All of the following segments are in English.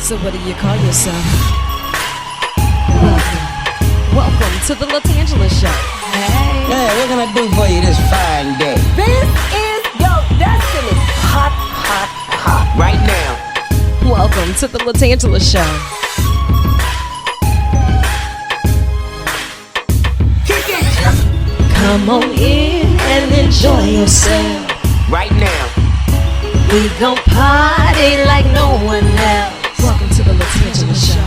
So what do you call yourself? Welcome to the LaTangela Show. Hey. Hey, what can I do for you this fine day? This is your destiny. Hot, hot, hot. Right now. Welcome to the LaTangela Show. Kick it. Come on in and enjoy yourself. Right now. We gon' party like no one else. Welcome to the LaTangela Show.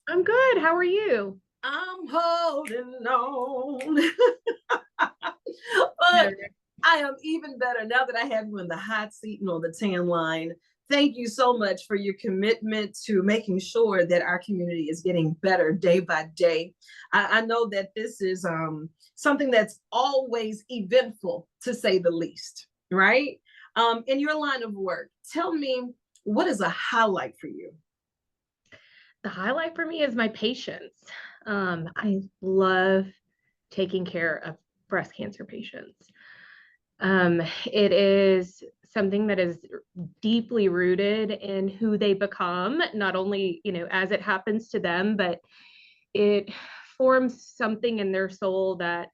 I'm good. How are you? I'm holding on. But I am even better now that I have you in the hot seat and on the tan line. Thank you so much for your commitment to making sure that our community is getting better day by day. I know that this is something that's always eventful, to say the least, right? In your line of work, tell me, what is a highlight for you? The highlight for me is my patients. I love taking care of breast cancer patients. It is something that is deeply rooted in who they become, not only, as it happens to them, but it forms something in their soul that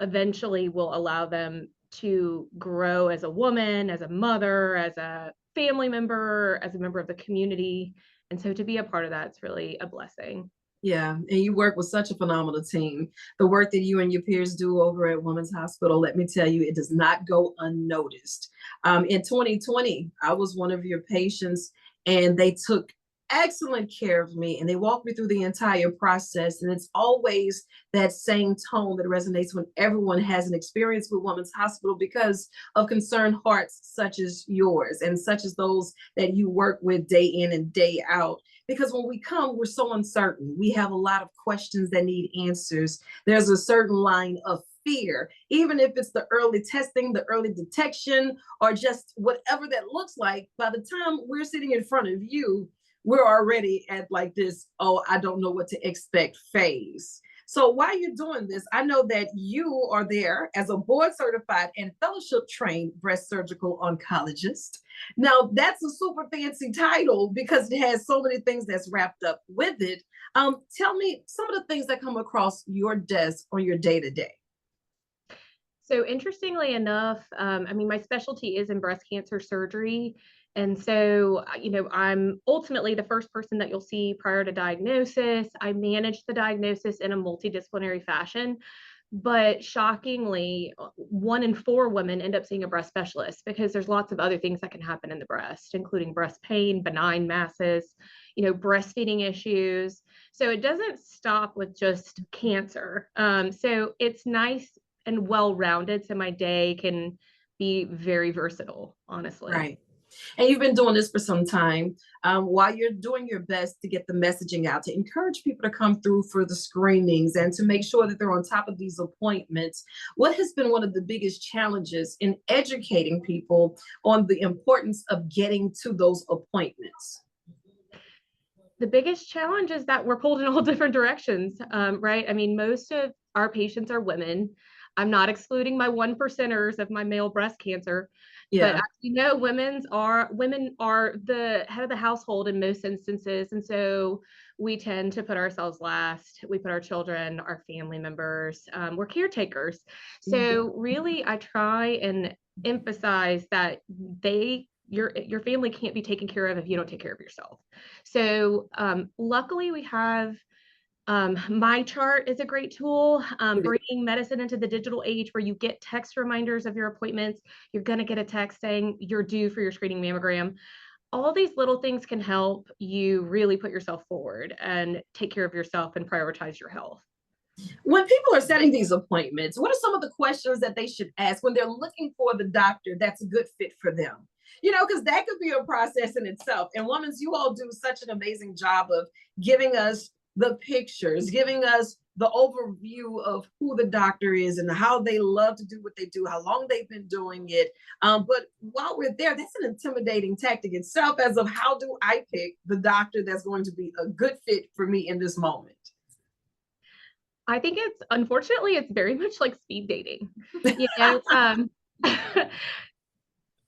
eventually will allow them to grow as a woman, as a mother, as a family member, as a member of the community. And so to be a part of that, it's really a blessing. Yeah, and you work with such a phenomenal team. The work that you and your peers do over at Women's Hospital, let me tell you, it does not go unnoticed. In 2020, I was one of your patients, and they took excellent care of me, and they walked me through the entire process. And it's always that same tone that resonates when everyone has an experience with Women's Hospital because of concerned hearts such as yours and such as those that you work with day in and day out. Because when we come, we're so uncertain. We have a lot of questions that need answers. There's a certain line of fear, even if it's the early testing, the early detection, or just whatever that looks like. By the time we're sitting in front of you, we're already at like this, oh, I don't know what to expect phase. So while you're doing this, I know that you are there as a board certified and fellowship trained breast surgical oncologist. Now that's a super fancy title because it has so many things that's wrapped up with it. Tell me some of the things that come across your desk on your day to day. So interestingly enough, my specialty is in breast cancer surgery. And so, I'm ultimately the first person that you'll see prior to diagnosis. I manage the diagnosis in a multidisciplinary fashion. But shockingly, 1 in 4 women end up seeing a breast specialist because there's lots of other things that can happen in the breast, including breast pain, benign masses, breastfeeding issues. So it doesn't stop with just cancer. So it's nice and well-rounded. So my day can be very versatile, honestly. Right. And you've been doing this for some time while you're doing your best to get the messaging out, to encourage people to come through for the screenings and to make sure that they're on top of these appointments. What has been one of the biggest challenges in educating people on the importance of getting to those appointments? The biggest challenge is that we're pulled in all different directions, right? I mean, most of our patients are women. I'm not excluding my 1%ers of my male breast cancer. Yeah. But as you know, women are the head of the household in most instances. And so we tend to put ourselves last. We put our children, our family members, we're caretakers. So really, I try and emphasize that your family can't be taken care of if you don't take care of yourself. So luckily we have My Chart is a great tool, bringing medicine into the digital age where you get text reminders of your appointments. You're going to get a text saying you're due for your screening mammogram. All these little things can help you really put yourself forward and take care of yourself and prioritize your health. When people are setting these appointments, what are some of the questions that they should ask when they're looking for the doctor that's a good fit for them? Because that could be a process in itself. And Women's, you all do such an amazing job of giving us the pictures, giving us the overview of who the doctor is and how they love to do what they do, how long they've been doing it. But while we're there, that's an intimidating tactic itself as of how do I pick the doctor that's going to be a good fit for me in this moment? I think unfortunately, it's very much like speed dating.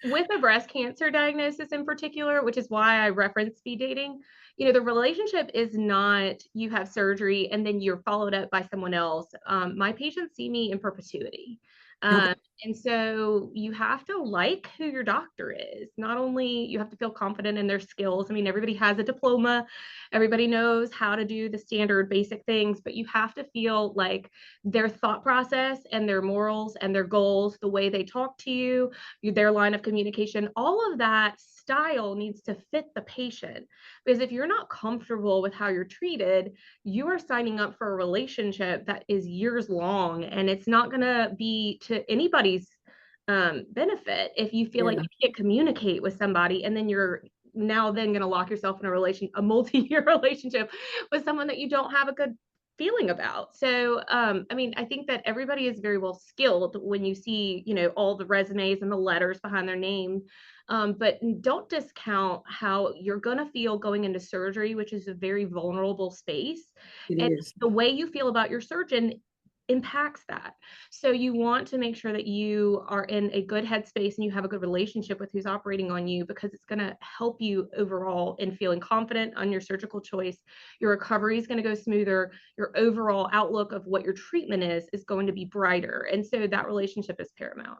with a breast cancer diagnosis in particular, which is why I reference speed dating, you know, the relationship is not you have surgery and then you're followed up by someone else. My patients see me in perpetuity. Okay. And so you have to like who your doctor is. Not only you have to feel confident in their skills. I mean, everybody has a diploma, everybody knows how to do the standard basic things, but you have to feel like their thought process and their morals and their goals, the way they talk to you, their line of communication, all of that style needs to fit the patient. Because if you're not comfortable with how you're treated, you are signing up for a relationship that is years long, and it's not going to be to anybody's benefit if you feel like Yeah. you can't communicate with somebody, and then you're now then going to lock yourself in a multi-year relationship with someone that you don't have a good feeling about. So, I mean, I think that everybody is very well skilled when you see, you know, all the resumes and the letters behind their name. But don't discount how you're going to feel going into surgery, which is a very vulnerable space. It And is. the way you feel about your surgeon impacts that. So you want to make sure that you are in a good headspace and you have a good relationship with who's operating on you, because it's going to help you overall in feeling confident on your surgical choice. Your recovery is going to go smoother. Your overall outlook of what your treatment is going to be brighter. And so that relationship is paramount.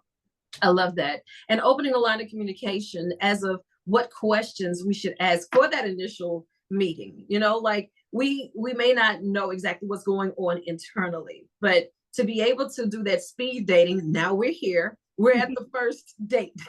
I love that. And opening a line of communication as of what questions we should ask for that initial meeting. You know, like we may not know exactly what's going on internally, but to be able to do that speed dating, now we're here. We're at the first date.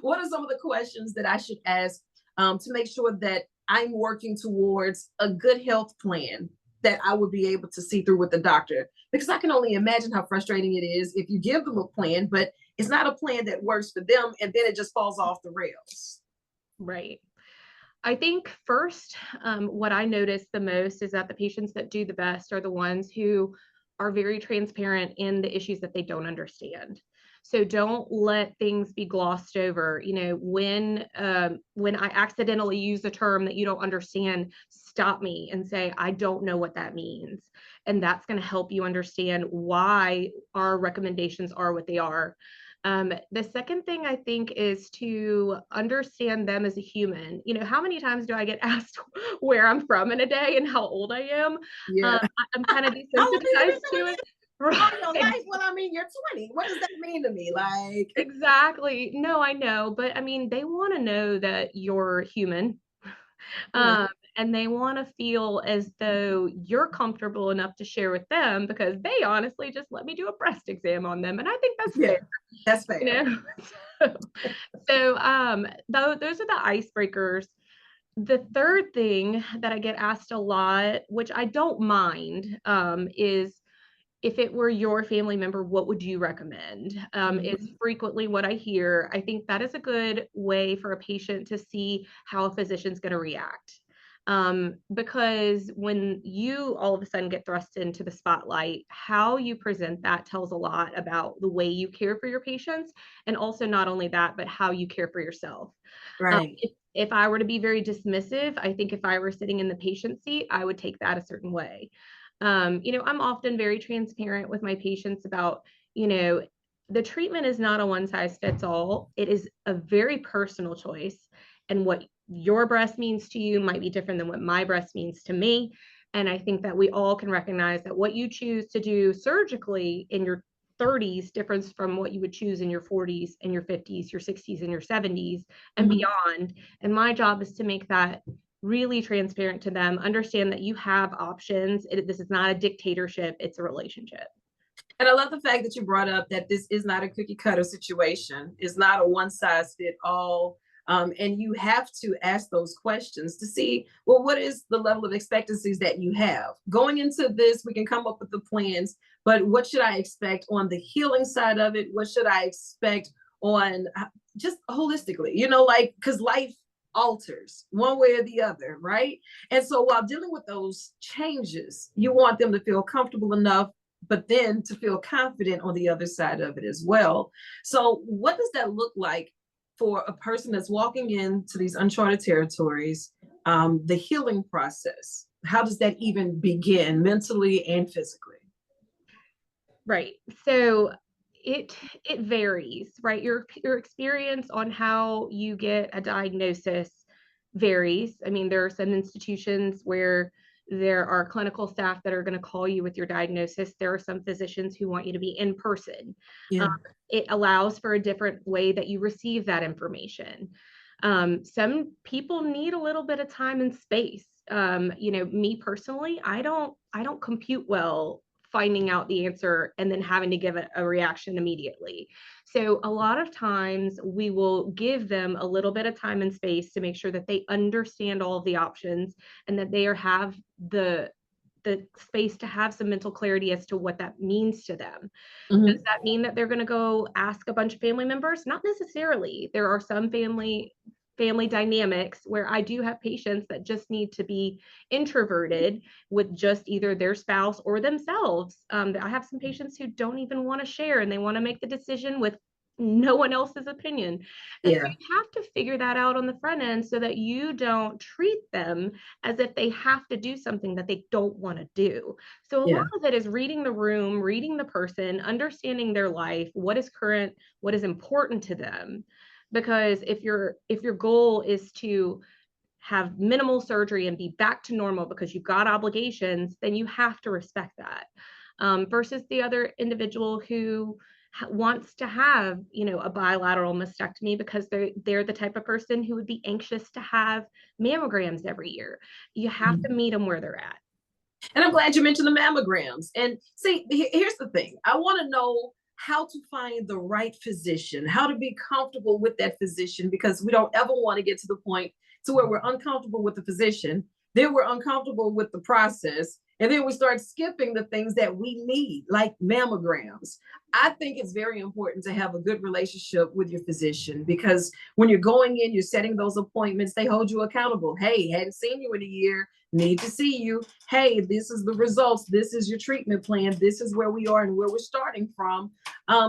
What are some of the questions that I should ask to make sure that I'm working towards a good health plan that I would be able to see through with the doctor? Because I can only imagine how frustrating it is if you give them a plan, but it's not a plan that works for them, and then it just falls off the rails. Right. I think first, what I notice the most is that the patients that do the best are the ones who are very transparent in the issues that they don't understand. So don't let things be glossed over. You know, when I accidentally use a term that you don't understand, stop me and say, I don't know what that means. And that's going to help you understand why our recommendations are what they are. The second thing I think is to understand them as a human. You know, how many times do I get asked where I'm from in a day and how old I am? Yeah. I'm kind of How long have you desensitized been to doing it. this all your Right. life? Well, I mean, you're 20. What does that mean to me? Like, Exactly. No, I know, but I mean, they want to know that you're human. yeah, And they want to feel as though you're comfortable enough to share with them, because they honestly just let me do a breast exam on them. And I think that's yeah, fair, that's you fair. know? Though those are the icebreakers. The third thing that I get asked a lot, which I don't mind, is if it were your family member, what would you recommend? Is Mhm. frequently what I hear. I think that is a good way for a patient to see how a physician's going to react. Because when you all of a sudden get thrust into the spotlight, how you present that tells a lot about the way you care for your patients. And also, not only that, but how you care for yourself. Right. If I were to be very dismissive, I think if I were sitting in the patient seat, I would take that a certain way. You know, I'm often very transparent with my patients about, you know, the treatment is not a one size fits all. It is a very personal choice. And what your breast means to you might be different than what my breast means to me. And I think that we all can recognize that what you choose to do surgically in your 30s differs from what you would choose in your 40s and your 50s, your 60s and your 70s and Mhm. beyond. And my job is to make that really transparent to them, understand that you have options. This is not a dictatorship, it's a relationship. And I love the fact that you brought up that this is not a cookie cutter situation. It's not a one size fit all. And you have to ask those questions to see, well, what is the level of expectancies that you have? Going into this, we can come up with the plans, but what should I expect on the healing side of it? What should I expect on just holistically, you know, like, because life alters one way or the other, right? And so while dealing with those changes, you want them to feel comfortable enough, but then to feel confident on the other side of it as well. So, what does that look like for a person that's walking into these uncharted territories? The healing process, how does that even begin mentally and physically? Right. So it varies, right? Your experience on how you get a diagnosis varies. I mean, there are some institutions where there are clinical staff that are going to call you with your diagnosis. There are some physicians who want you to be in person. Um, Yeah. it allows for a different way that you receive that information. Some people need a little bit of time and space. Me personally, I don't compute well finding out the answer and then having to give it a reaction immediately. So a lot of times we will give them a little bit of time and space to make sure that they understand all of the options and that they have the space to have some mental clarity as to what that means to them. Does Mhm. that mean that they're going to go ask a bunch of family members? Not necessarily. There are some family dynamics where I do have patients that just need to be introverted with just either their spouse or themselves. I have some patients who don't even want to share and they want to make the decision with no one else's opinion. And so Yeah. you have to figure that out on the front end so that you don't treat them as if they have to do something that they don't want to do. So a lot Yeah. of it is reading the room, reading the person, understanding their life, what is current, what is important to them. Because if your goal is to have minimal surgery and be back to normal because you've got obligations, then you have to respect that. Versus the other individual who wants to have, a bilateral mastectomy because they're the type of person who would be anxious to have mammograms every year. You have to Mhm. meet them where they're at. And I'm glad you mentioned the mammograms. And see, here's the thing. I want to know how to find the right physician, how to be comfortable with that physician, because we don't ever want to get to the point to where we're uncomfortable with the physician, then we're uncomfortable with the process, and then we start skipping the things that we need, like mammograms. I think it's very important to have a good relationship with your physician, because when you're going in, you're setting those appointments, they hold you accountable. Hey, hadn't seen you in a year, need to see you. Hey, this is the results, this is your treatment plan, this is where we are and where we're starting from.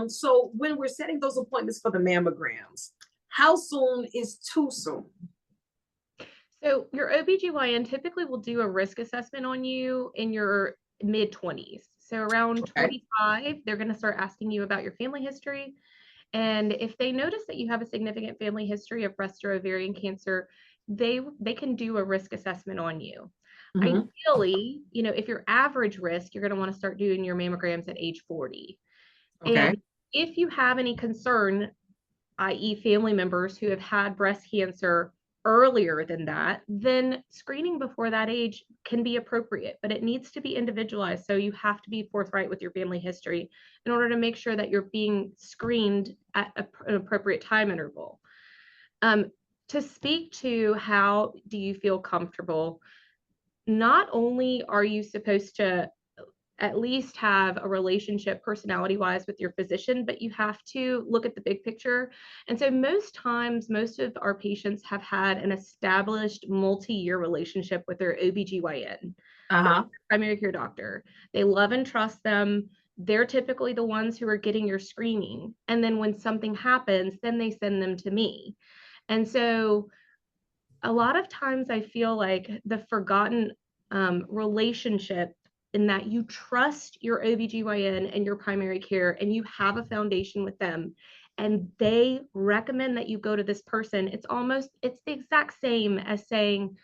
So when we're setting those appointments for the mammograms, how soon is too soon? So your OBGYN typically will do a risk assessment on you in your mid 20s. So around Okay. 25, they're going to start asking you about your family history. And if they notice that you have a significant family history of breast or ovarian cancer, they can do a risk assessment on you. Mhm. Ideally, if you're average risk, you're going to want to start doing your mammograms at age 40. Okay. And if you have any concern, i.e., family members who have had breast cancer earlier than that, then screening before that age can be appropriate, but it needs to be individualized. So you have to be forthright with your family history in order to make sure that you're being screened at an appropriate time interval. Um, to speak to how do you feel comfortable, not only are you supposed to at least have a relationship personality wise with your physician, but you have to look at the big picture. And so most times, most of our patients have had an established multi-year relationship with their OBGYN, Uh-huh. primary care doctor. They love and trust them. They're typically the ones who are getting your screening. And then when something happens, then they send them to me. And so a lot of times I feel like the forgotten relationship in that you trust your OBGYN and your primary care and you have a foundation with them and they recommend that you go to this person. It's the exact same as saying,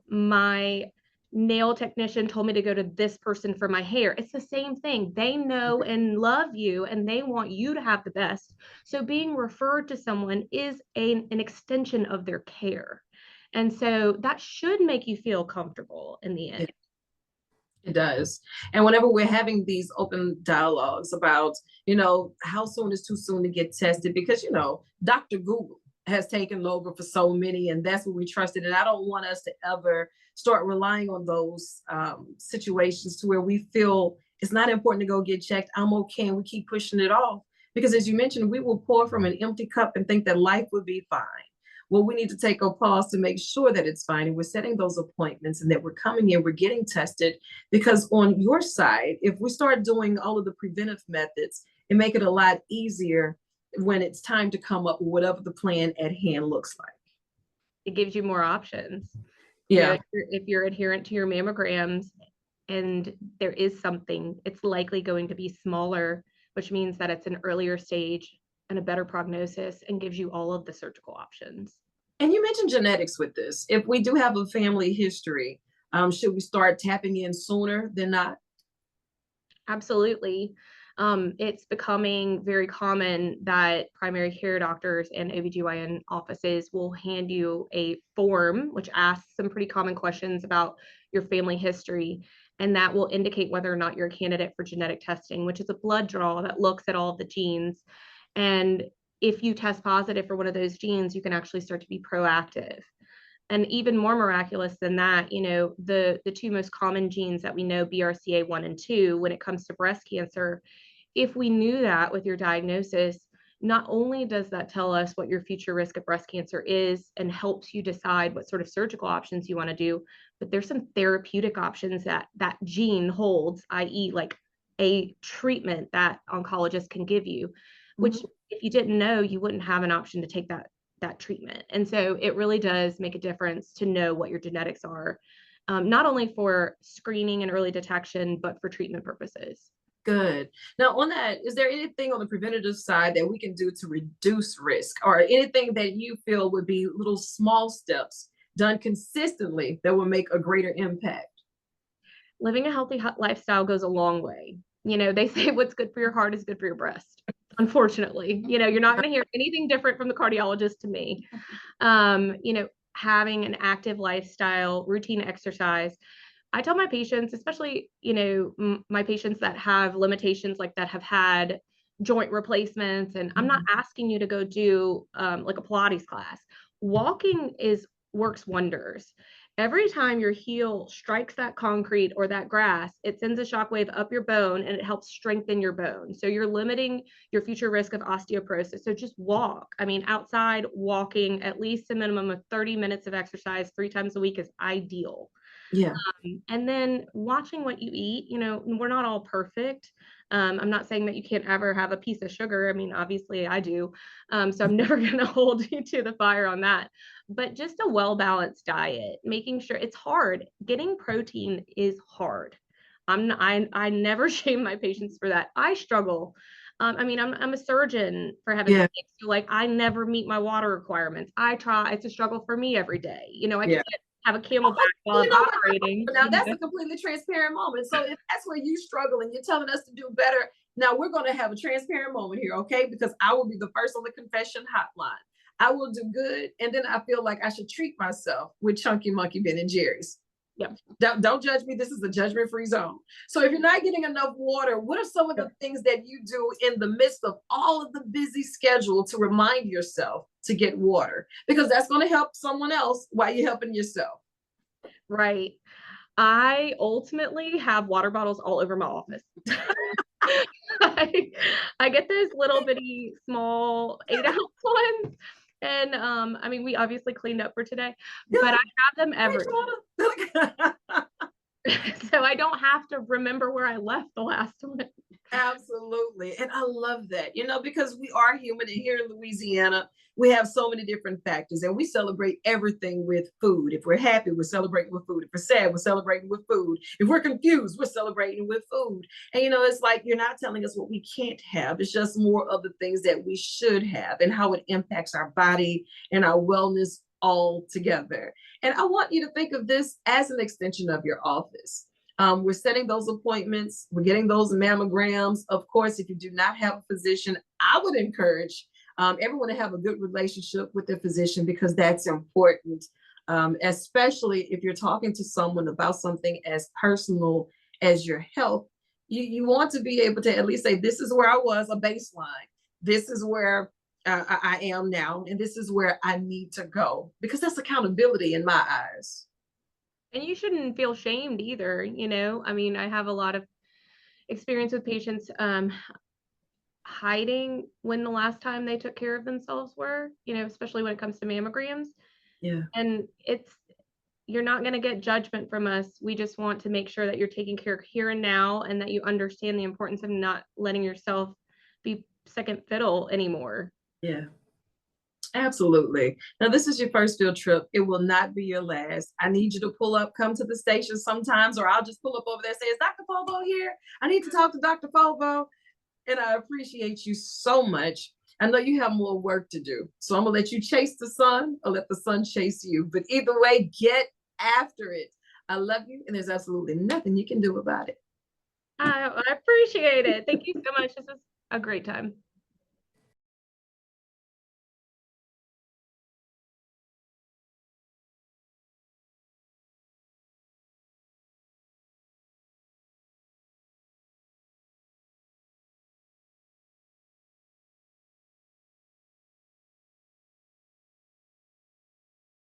my nail technician told me to go to this person for my hair. It's the same thing. They know and love you and they want you to have the best. So being referred to someone is an extension of their care. And so that should make you feel comfortable in the end. It does. And whenever we're having these open dialogues about, how soon is too soon to get tested, because, Dr. Google has taken over for so many, and that's what we trusted. And I don't want us to ever start relying on those situations to where we feel it's not important to go get checked. I'm okay. And we keep pushing it off because, as you mentioned, we will pour from an empty cup and think that life would be fine. Well, we need to take a pause to make sure that it's fine. And we're setting those appointments and that we're coming in, we're getting tested. Because on your side, if we start doing all of the preventive methods, it make it a lot easier when it's time to come up with whatever the plan at hand looks like. It gives you more options. Yeah. If you're adherent to your mammograms and there is something, it's likely going to be smaller which means that it's an earlier stage and a better prognosis and gives you all of the surgical options. And you mentioned genetics with this. If we do have a family history, should we start tapping in sooner than not? Absolutely. It's becoming very common that primary care doctors and OBGYN offices will hand you a form which asks some pretty common questions about your family history, and that will indicate whether or not you're a candidate for genetic testing, which is a blood draw that looks at all of the genes. And if you test positive for one of those genes, you can actually start to be proactive. And even more miraculous than that, the two most common genes that we know, BRCA1 and 2, when it comes to breast cancer, if we knew that with your diagnosis, not only does that tell us what your future risk of breast cancer is and helps you decide what sort of surgical options you want to do, but there's some therapeutic options that that gene holds, i.e. like a treatment that oncologists can give you, which if you didn't know, you wouldn't have an option to take that treatment. And so it really does make a difference to know what your genetics are, not only for screening and early detection, but for treatment purposes. Good. Now, on that, is there anything on the preventative side that we can do to reduce risk, or anything that you feel would be little small steps done consistently that will make a greater impact? Living a healthy lifestyle goes a long way. They say what's good for your heart is good for your breast. Unfortunately, you're not going to hear anything different from the cardiologist to me. Having an active lifestyle, routine exercise. I tell my patients, especially, my patients that have limitations like that, have had joint replacements, and I'm not asking you to go do like a Pilates class. Walking works wonders. Every time your heel strikes that concrete or that grass, it sends a shockwave up your bone and it helps strengthen your bone. So you're limiting your future risk of osteoporosis. So just walk. I mean, outside walking, at least a minimum of 30 minutes of exercise 3 times a week is ideal. Yeah. And then watching what you eat, we're not all perfect. I'm not saying that you can't ever have a piece of sugar. I mean, obviously I do. So I'm never going to hold you to the fire on that. But just a well-balanced diet, making sure it's hard. Getting protein is hard. I never shame my patients for that. I struggle. I'm a surgeon, for heaven's sake. So like, I never meet my water requirements. I try. It's a struggle for me every day. I can't have a Camelback while I'm operating. Now that's a completely transparent moment. So if that's where you struggle and you're telling us to do better, now we're going to have a transparent moment here, okay? Because I will be the first on the confession hotline. I will do good, and then I feel like I should treat myself with Chunky Monkey Ben and Jerry's. Yep. Don't judge me. This is a judgment-free zone. So if you're not getting enough water, what are some of the things that you do in the midst of all of the busy schedule to remind yourself to get water? Because that's going to help someone else while you're helping yourself. Right. I ultimately have water bottles all over my office. I get those little bitty small 8-ounce ones. And we obviously cleaned up for today, but I have them everywhere. So I don't have to remember where I left the last one. Absolutely. And I love that, because we are human, and here in Louisiana, we have so many different factors, and we celebrate everything with food. If we're happy, we're celebrating with food. If we're sad, we're celebrating with food. If we're confused, we're celebrating with food. And, it's like, you're not telling us what we can't have. It's just more of the things that we should have and how it impacts our body and our wellness all together. And I want you to think of this as an extension of your office. We're setting those appointments. We're getting those mammograms. Of course, if you do not have a physician, I would encourage everyone to have a good relationship with their physician, because that's important, especially if you're talking to someone about something as personal as your health. You want to be able to at least say, this is where I was, a baseline. This is where I am now, and this is where I need to go, because that's accountability in my eyes. And you shouldn't feel shamed either. I have a lot of experience with patients hiding when the last time they took care of themselves were, especially when it comes to mammograms. Yeah. And you're not going to get judgment from us. We just want to make sure that you're taking care of here and now, and that you understand the importance of not letting yourself be second fiddle anymore. Yeah. Absolutely. Now, this is your first field trip. It will not be your last. I need you to come to the station sometimes, or I'll just pull up over there and say, is Dr. Feauveau here? I need to talk to Dr. Feauveau. And I appreciate you so much. I know you have more work to do. So I'm going to let you chase the sun or let the sun chase you. But either way, get after it. I love you. And there's absolutely nothing you can do about it. I appreciate it. Thank you so much. This is a great time.